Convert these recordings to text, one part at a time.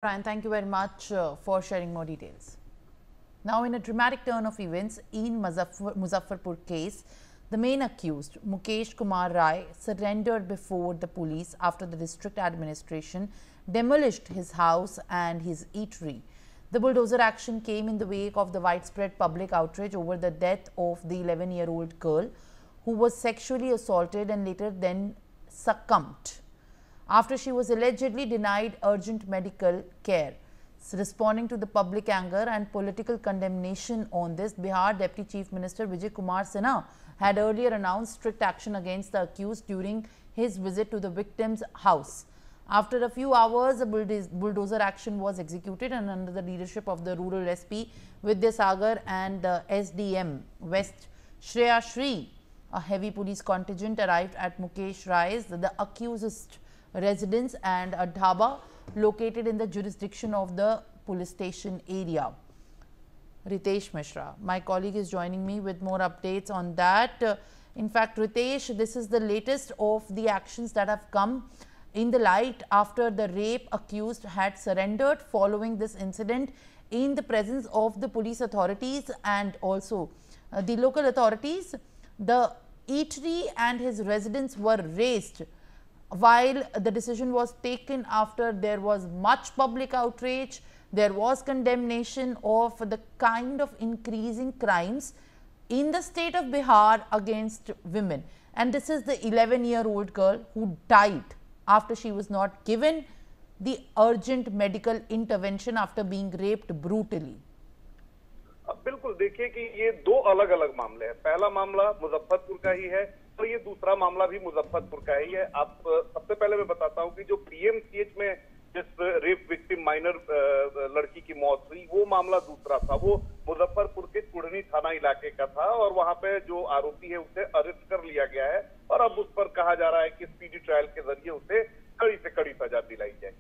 Brian, thank you very much for sharing more details. Now, in a dramatic turn of events in Muzaffarpur case, the main accused, Mukesh Kumar Rai, surrendered before the police after the district administration demolished his house and his eatery. The bulldozer action came in the wake of the widespread public outrage over the death of the 11-year-old girl who was sexually assaulted and later then succumbed after she was allegedly denied urgent medical care. So, responding to the public anger and political condemnation on this, Bihar Deputy Chief Minister Vijay Kumar Sinha had earlier announced strict action against the accused during his visit to the victim's house. After a few hours, a bulldozer action was executed and under the leadership of the rural SP Vidya Sagar and the SDM West Shreya Shri, a heavy police contingent arrived at Mukesh Rai's, the accused's residence and a dhaba located in the jurisdiction of the police station area. Ritesh Mishra, my colleague, is joining me with more updates on that. In fact, Ritesh, this is the latest of the actions that have come in the light after the rape accused had surrendered following this incident in the presence of the police authorities and also the local authorities. The eatery and his residence were razed, while the decision was taken after there was much public outrage. There was condemnation of the kind of increasing crimes in the state of Bihar against women. And this is the 11-year-old girl who died after she was not given the urgent medical intervention after being raped brutally. बिल्कुल, देखिए कि ये दो अलग अलग मामले हैं। पहला मामला मुजफ्फरपुर का ही है और ये दूसरा मामला भी मुजफ्फरपुर का ही है। आप सबसे पहले मैं बताता हूँ कि जो पीएमसीएच में जिस रेप विक्टिम माइनर लड़की की मौत हुई, वो मामला दूसरा था। वो मुजफ्फरपुर के कुढ़नी थाना इलाके का था और वहां पे जो आरोपी है उसे अरेस्ट कर लिया गया है और अब उस पर कहा जा रहा है कि स्पीडी ट्रायल के जरिए उसे कड़ी से कड़ी सजा दिलाई जाए।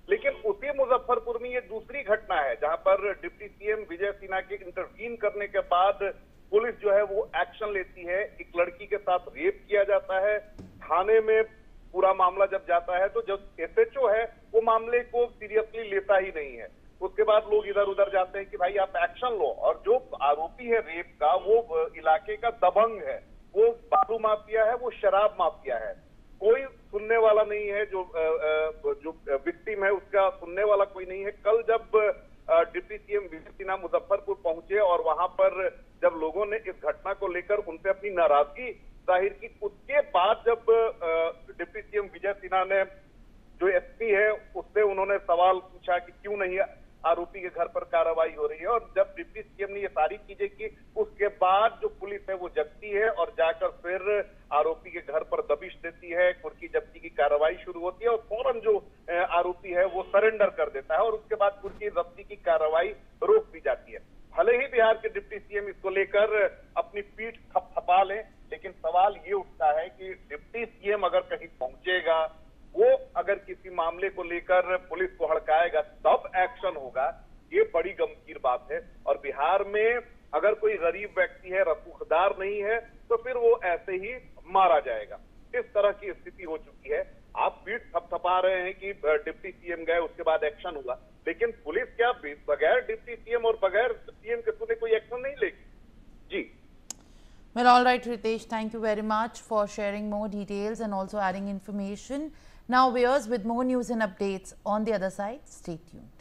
लेकिन उसी मुजफ्फरपुर में ये दूसरी घटना है जहां पर डिप्टी सीएम विजय सिन्हा के इंटरवीन करने के बाद पुलिस जो है वो एक्शन लेती है। एक लड़की के साथ रेप किया जाता है, थाने में पूरा मामला जब जाता है तो जो एसएचओ है वो मामले को सीरियसली लेता ही नहीं है। उसके बाद लोग इधर उधर जाते हैं कि भाई आप एक्शन लो, और जो आरोपी है रेप का वो इलाके का दबंग है, वो बालू माफिया है, वो शराब माफिया है। कोई सुनने वाला नहीं है, जो विक्टिम है उसका सुनने वाला कोई नहीं है। कल जब डिप्टी सीएम विजय सिन्हा मुजफ्फरपुर पहुंचे और वहां पर जब लोगों ने इस घटना को लेकर उनसे अपनी नाराजगी जाहिर की, उसके बाद जब डिप्टी सीएम विजय सिन्हा ने जो एसपी है उससे उन्होंने सवाल पूछा कि क्यों नहीं आरोपी के घर पर कार्रवाई हो रही है, और जब डिप्टी सीएम ने ये सारी चीजें की उसके बाद जो पुलिस है वो जगती है और जाकर फिर आरोपी के घर पर दबिश देती है, कुर्की जब्ती की कार्रवाई शुरू होती है और फौरन जो आरोपी है वो सरेंडर कर देता है और उसके बाद कुर्की जब्ती की कार्रवाई रोक दी जाती है। भले ही बिहार के डिप्टी सीएम इसको लेकर अपनी पीठ थपथपा लें, लेकिन सवाल ये उठता है कि डिप्टी सीएम अगर कहीं पहुंचेगा, वो अगर किसी मामले को लेकर पुलिस को हड़काएगा तब एक्शन होगा। ये बड़ी गंभीर बात है और बिहार में अगर कोई गरीब व्यक्ति है, रसूखदार नहीं है, तो फिर वो ऐसे ही मारा जाएगा। इस तरह की स्थिति हो चुकी है। आप पीठ थपथपा रहे हैं कि डिप्टी सीएम गए उसके बाद एक्शन हुआ, लेकिन पुलिस क्या बगैर डिप्टी सीएम और बगैर सीएम के सुने कोई एक्शन नहीं लेगी? जी। Well, all right, Ritesh, thank you very much for sharing more details and also adding information. Now, viewers, with more news and updates on the other side, stay tuned.